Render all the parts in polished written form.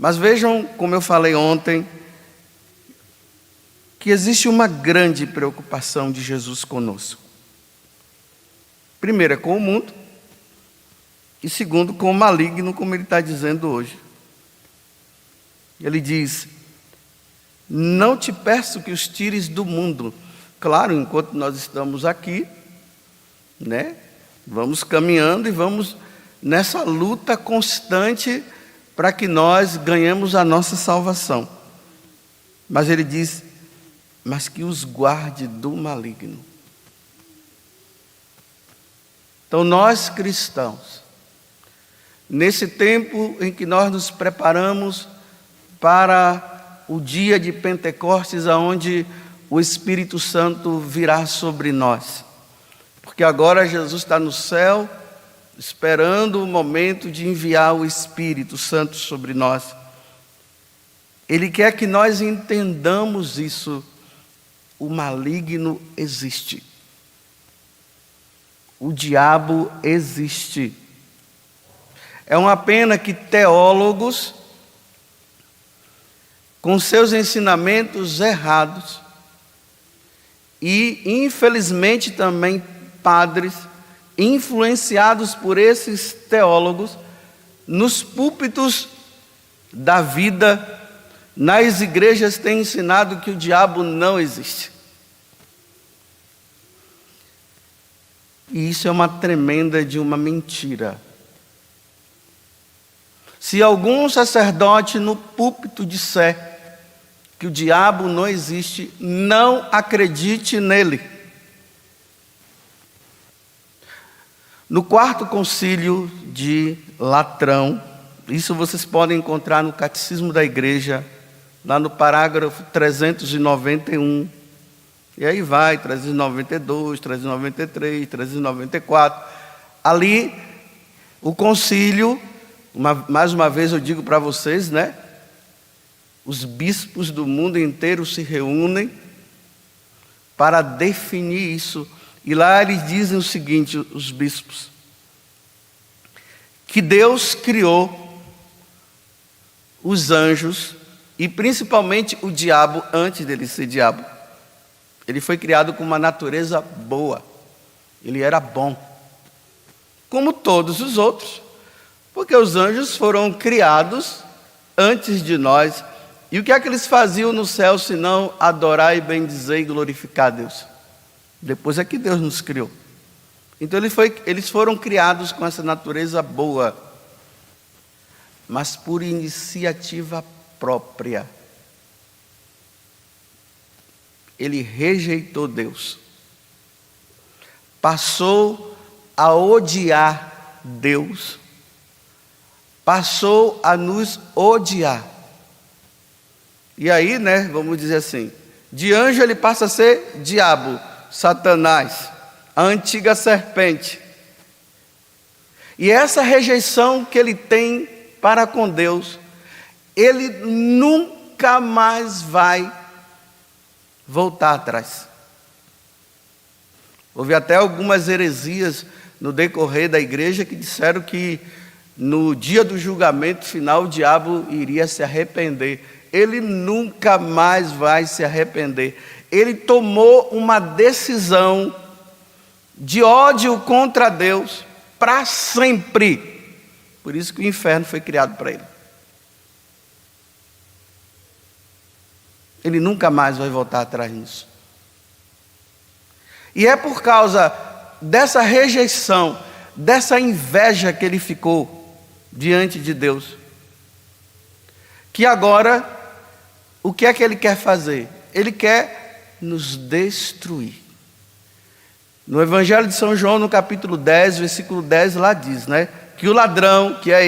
Mas vejam, como eu falei ontem, que existe uma grande preocupação de Jesus conosco. Primeiro é com o mundo, e segundo com o maligno, como ele está dizendo hoje. Ele diz: não te peço que os tires do mundo. Claro, enquanto nós estamos aqui, né, vamos caminhando e vamos nessa luta constante para que nós ganhemos a nossa salvação. Mas ele diz: mas que os guarde do maligno. Então nós cristãos, nesse tempo em que nós nos preparamos para o dia de Pentecostes, aonde o Espírito Santo virá sobre nós, porque agora Jesus está no céu, esperando o momento de enviar o Espírito Santo sobre nós. Ele quer que nós entendamos isso. O maligno existe. O diabo existe. É uma pena que teólogos, com seus ensinamentos errados, e infelizmente também padres, influenciados por esses teólogos, nos púlpitos da vida, nas igrejas, têm ensinado que o diabo não existe. E isso é uma tremenda de uma mentira. Se algum sacerdote no púlpito disser que o diabo não existe, não acredite nele. No quarto concílio de Latrão, isso vocês podem encontrar no Catecismo da Igreja, lá no parágrafo 391, e aí vai, 392, 393, 394, ali o concílio, mais uma vez eu digo para vocês, né? Os bispos do mundo inteiro se reúnem para definir isso, e lá eles dizem o seguinte, os bispos, que Deus criou os anjos, e principalmente o diabo, antes dele ser diabo. Ele foi criado com uma natureza boa. Ele era bom, como todos os outros, porque os anjos foram criados antes de nós. E o que é que eles faziam no céu, senão adorar e bendizer e glorificar a Deus? Depois é que Deus nos criou. Então eles foram criados com essa natureza boa, mas por iniciativa própria. Ele rejeitou Deus, passou a odiar Deus, passou a nos odiar. E aí, né, vamos dizer assim, de anjo ele passa a ser diabo, Satanás, a antiga serpente. E essa rejeição que ele tem para com Deus, ele nunca mais vai voltar atrás. Houve até algumas heresias no decorrer da igreja que disseram que no dia do julgamento final o diabo iria se arrepender. Ele nunca mais vai se arrepender. Ele tomou uma decisão de ódio contra Deus para sempre. Por isso que o inferno foi criado para ele. Ele nunca mais vai voltar atrás nisso. E é por causa dessa rejeição, dessa inveja que ele ficou diante de Deus, que agora, o que é que ele quer fazer? Ele quer nos destruir. No Evangelho de São João, no capítulo 10, versículo 10, lá diz, né? Que o ladrão, que é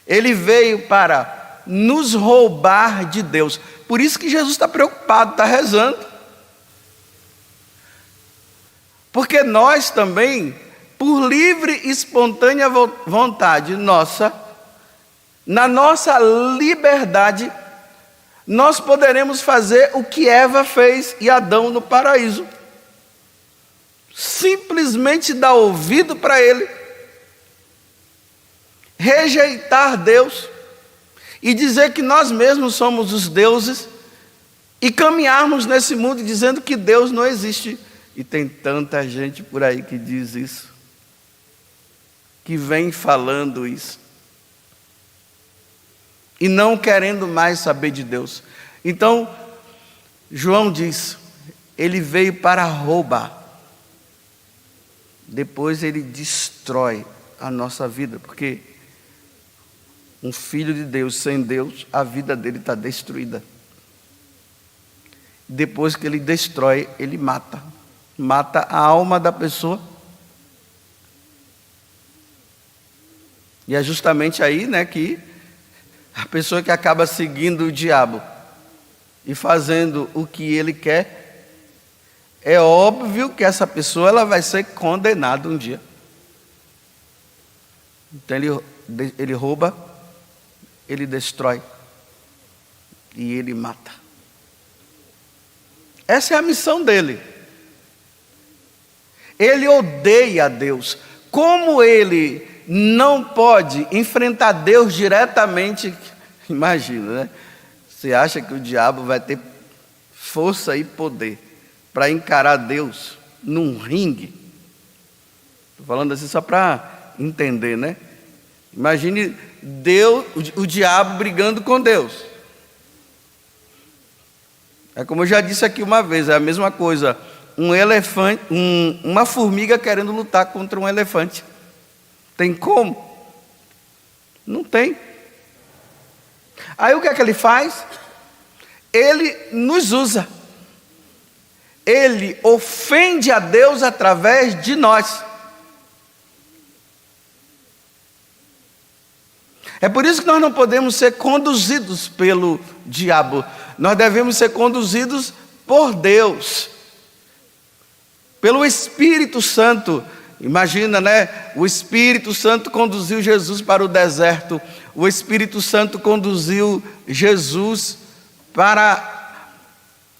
ele veio para nos roubar de Deus. Por isso que Jesus está preocupado, está rezando. Porque nós também, por livre e espontânea vontade nossa, na nossa liberdade, nós poderemos fazer o que Eva fez e Adão no paraíso. Simplesmente dar ouvido para ele rejeitar Deus e dizer que nós mesmos somos os deuses e caminharmos nesse mundo dizendo que Deus não existe. E tem tanta gente por aí que diz isso, que vem falando isso e não querendo mais saber de Deus. Então, João diz, ele veio para roubar. Depois ele destrói a nossa vida, porque um filho de Deus sem Deus, a vida dele está destruída. Depois que ele destrói, ele mata a alma da pessoa. E é justamente aí, que a pessoa que acaba seguindo o diabo e fazendo o que ele quer, é óbvio que essa pessoa ela vai ser condenada um dia. Então ele rouba, ele destrói e ele mata. Essa é a missão dele. Ele odeia a Deus. Como ele não pode enfrentar Deus diretamente, imagina, né? Você acha que o diabo vai ter força e poder para encarar Deus num ringue? Estou falando assim só para entender, né? Imagine Deus, o diabo brigando com Deus. É como eu já disse aqui uma vez, é a mesma coisa. Um elefante, uma formiga querendo lutar contra um elefante. Tem como? Não tem. Aí o que é que ele faz? Ele nos usa. Ele ofende a Deus através de nós. É por isso que nós não podemos ser conduzidos pelo diabo. Nós devemos ser conduzidos por Deus, pelo Espírito Santo. Imagina, o Espírito Santo conduziu Jesus para o deserto. O Espírito Santo conduziu Jesus para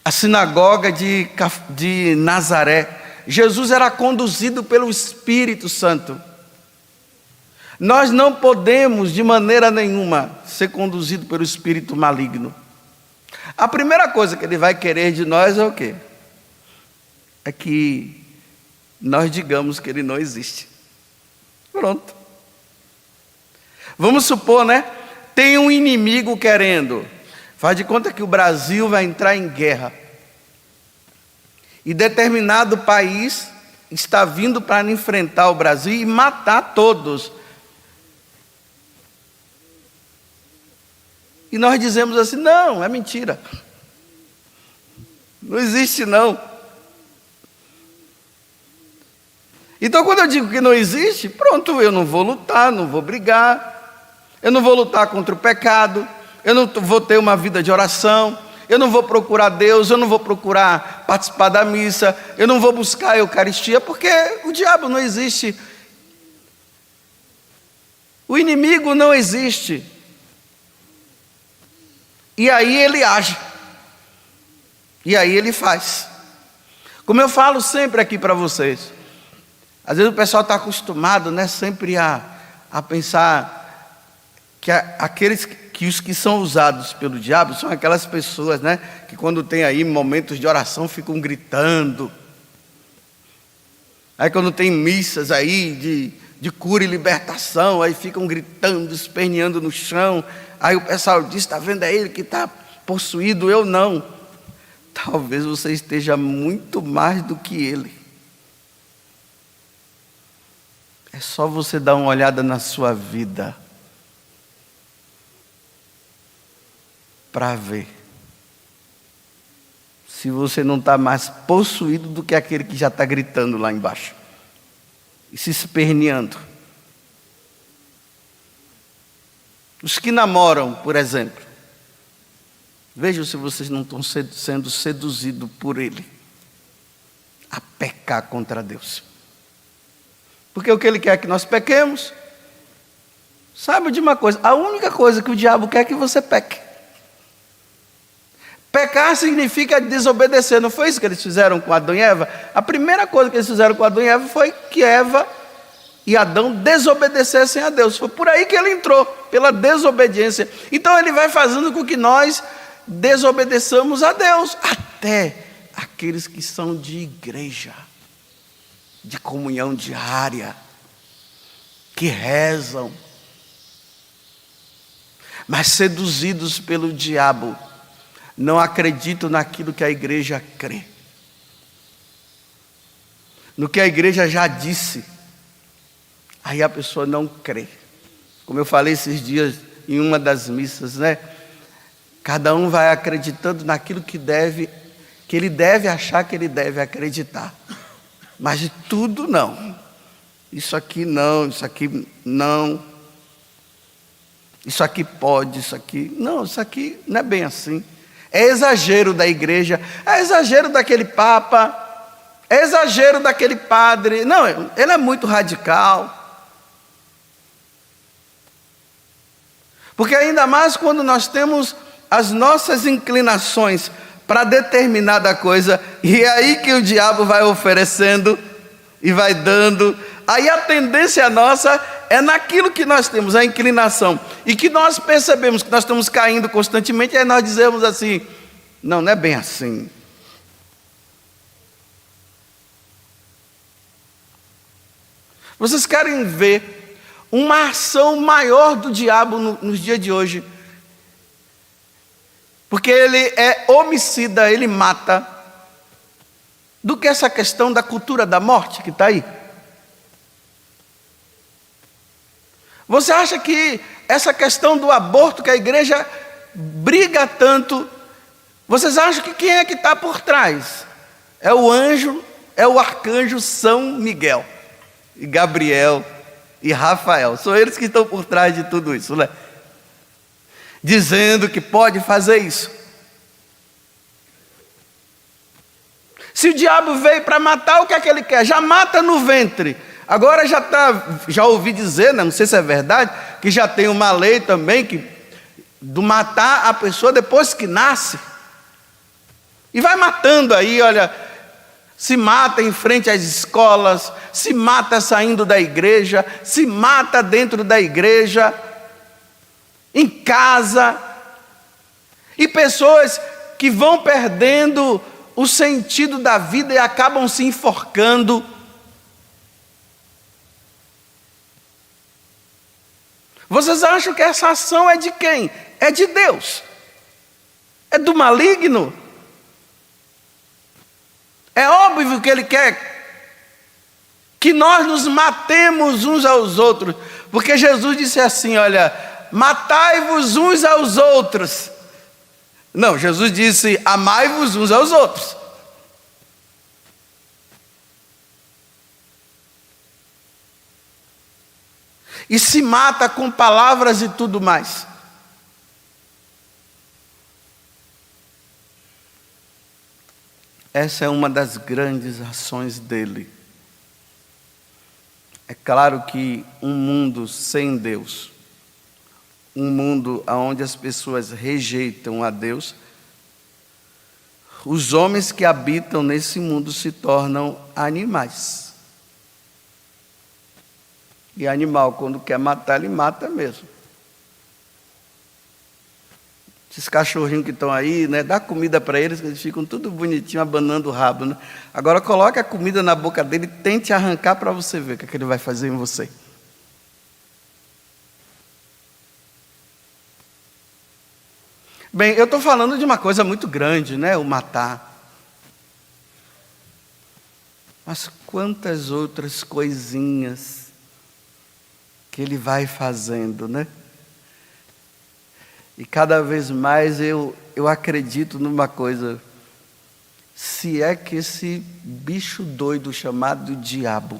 a sinagoga de Nazaré. Jesus era conduzido pelo Espírito Santo. Nós não podemos, de maneira nenhuma, ser conduzidos pelo espírito maligno. A primeira coisa que ele vai querer de nós é o quê? É que nós digamos que ele não existe. Pronto. Vamos supor, tem um inimigo querendo. Faz de conta que o Brasil vai entrar em guerra. E determinado país está vindo para enfrentar o Brasil e matar todos. E nós dizemos assim, não, é mentira. Não existe não. Então quando eu digo que não existe, pronto, eu não vou lutar, não vou brigar. Eu não vou lutar contra o pecado. Eu não vou ter uma vida de oração. Eu não vou procurar Deus, eu não vou procurar participar da missa. Eu não vou buscar a Eucaristia, porque o diabo não existe. O inimigo não existe. E aí ele age. E aí ele faz. Como eu falo sempre aqui para vocês. Às vezes o pessoal está acostumado, sempre a pensar que os que são usados pelo diabo são aquelas pessoas, que quando tem aí momentos de oração ficam gritando. Aí quando tem missas aí de cura e libertação, aí ficam gritando, esperneando no chão. Aí o pessoal diz, está vendo, é ele que está possuído, eu não. Talvez você esteja muito mais do que ele. É só você dar uma olhada na sua vida para ver se você não está mais possuído do que aquele que já está gritando lá embaixo e se esperneando. Os que namoram, por exemplo, vejam se vocês não estão sendo seduzidos por ele a pecar contra Deus. Porque o que ele quer é que nós pequemos. Sabe de uma coisa? A única coisa que o diabo quer é que você peque. Pecar significa desobedecer. Não foi isso que eles fizeram com Adão e Eva? A primeira coisa que eles fizeram com Adão e Eva foi que Eva e Adão desobedecessem a Deus. Foi por aí que ele entrou, pela desobediência. Então ele vai fazendo com que nós desobedeçamos a Deus, até aqueles que são de igreja, de comunhão diária, que rezam, mas seduzidos pelo diabo, não acreditam naquilo que a igreja crê, no que a igreja já disse. Aí a pessoa não crê. Como eu falei esses dias em uma das missas, né? Cada um vai acreditando naquilo que ele deve achar que ele deve acreditar. Mas de tudo não. Isso aqui não, isso aqui não. Isso aqui pode, isso aqui... Não, isso aqui não é bem assim. É exagero da igreja, é exagero daquele papa, é exagero daquele padre. Não, ele é muito radical. Porque ainda mais quando nós temos as nossas inclinações para determinada coisa, e é aí que o diabo vai oferecendo e vai dando. Aí a tendência nossa é naquilo que nós temos, a inclinação, e que nós percebemos que nós estamos caindo constantemente, e aí nós dizemos assim: não, não é bem assim. Vocês querem ver uma ação maior do diabo nos dias de hoje? Porque ele é homicida, ele mata, do que essa questão da cultura da morte que está aí. Você acha que essa questão do aborto, que a igreja briga tanto, vocês acham que quem é que está por trás? É o anjo, é o arcanjo São Miguel, e Gabriel, e Rafael. São eles que estão por trás de tudo isso, né? Dizendo que pode fazer isso. Se o diabo veio para matar, o que é que ele quer? Já mata no ventre. Agora já ouvi dizer, não sei se é verdade, que já tem uma lei também do matar a pessoa depois que nasce. E vai matando aí, olha, se mata em frente às escolas, se mata saindo da igreja, se mata dentro da igreja, em casa. E pessoas que vão perdendo o sentido da vida e acabam se enforcando. Vocês acham que essa ação é de quem? É de Deus? É do maligno? É óbvio que ele quer que nós nos matemos uns aos outros, porque Jesus disse assim, olha, matai-vos uns aos outros. Não, Jesus disse, amai-vos uns aos outros. E se mata com palavras e tudo mais. Essa é uma das grandes ações dele. É claro que um mundo sem Deus, um mundo onde as pessoas rejeitam a Deus, os homens que habitam nesse mundo se tornam animais. E animal, quando quer matar, ele mata mesmo. Esses cachorrinhos que estão aí, né, dá comida para eles, que eles ficam tudo bonitinho, abanando o rabo, né? Agora coloque a comida na boca dele e tente arrancar para você ver o que é que ele vai fazer em você. Bem, eu estou falando de uma coisa muito grande, né? O matar. Mas quantas outras coisinhas que ele vai fazendo, né? E cada vez mais eu acredito numa coisa. Se é que esse bicho doido chamado diabo,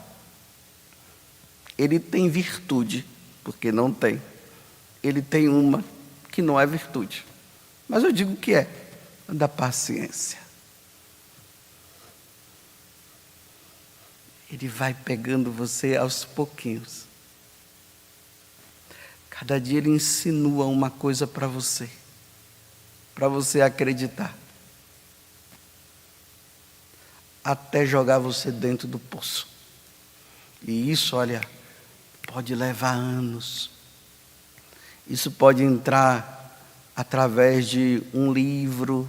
ele tem virtude, porque não tem. Ele tem uma que não é virtude. Mas eu digo que é a da paciência. Ele vai pegando você aos pouquinhos. Cada dia ele insinua uma coisa para você acreditar. Até jogar você dentro do poço. E isso, olha, pode levar anos. Isso pode entrar através de um livro.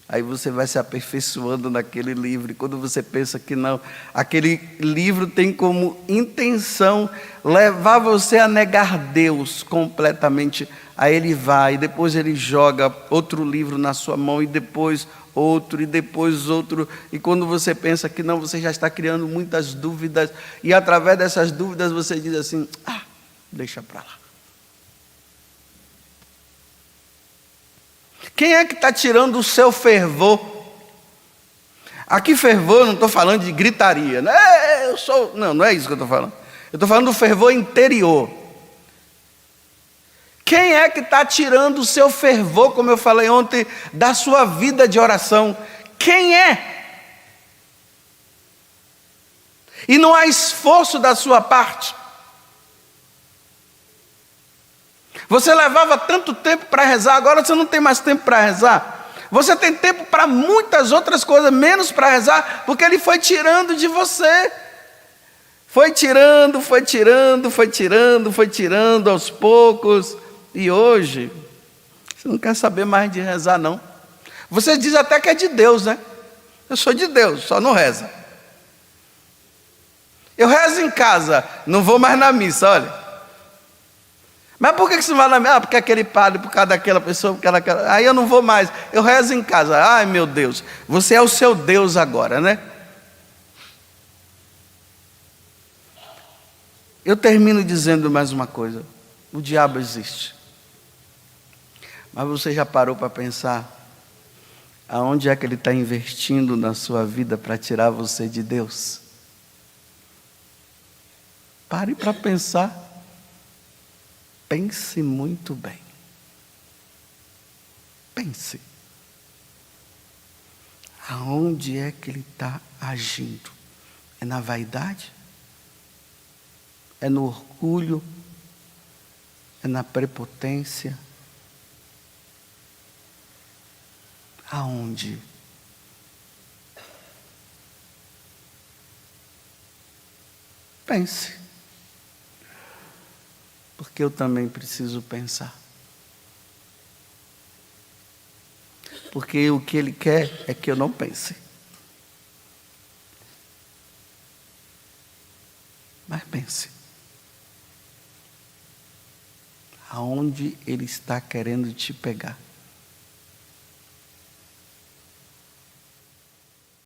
Aí você vai se aperfeiçoando naquele livro. E quando você pensa que não, aquele livro tem como intenção levar você a negar Deus completamente. Aí ele vai, e depois ele joga outro livro na sua mão, e depois outro, e depois outro. E quando você pensa que não, você já está criando muitas dúvidas. E através dessas dúvidas você diz assim: deixa para lá. Quem é que está tirando o seu fervor? Aqui fervor, não estou falando de gritaria. Não é isso que eu estou falando. Eu estou falando do fervor interior. Quem é que está tirando o seu fervor, como eu falei ontem, da sua vida de oração? Quem é? E não há esforço da sua parte. Você levava tanto tempo para rezar, agora você não tem mais tempo para rezar. Você tem tempo para muitas outras coisas, menos para rezar, porque ele foi tirando de você. Foi tirando aos poucos. E hoje, você não quer saber mais de rezar, não. Você diz até que é de Deus, né? Eu sou de Deus, só não reza. Eu rezo em casa, não vou mais na missa, olha. Mas por que você vai na missa? Porque aquele padre, por causa daquela pessoa, aí eu não vou mais. Eu rezo em casa. Ai, meu Deus, você é o seu Deus agora, né? Eu termino dizendo mais uma coisa. O diabo existe. Mas você já parou para pensar aonde é que ele está investindo na sua vida para tirar você de Deus? Pare para pensar. Pense muito bem. Pense. Aonde é que ele está agindo? É na vaidade? É no orgulho? É na prepotência? Aonde? Pense. Porque eu também preciso pensar. Porque o que ele quer é que eu não pense. Mas pense. Aonde ele está querendo te pegar?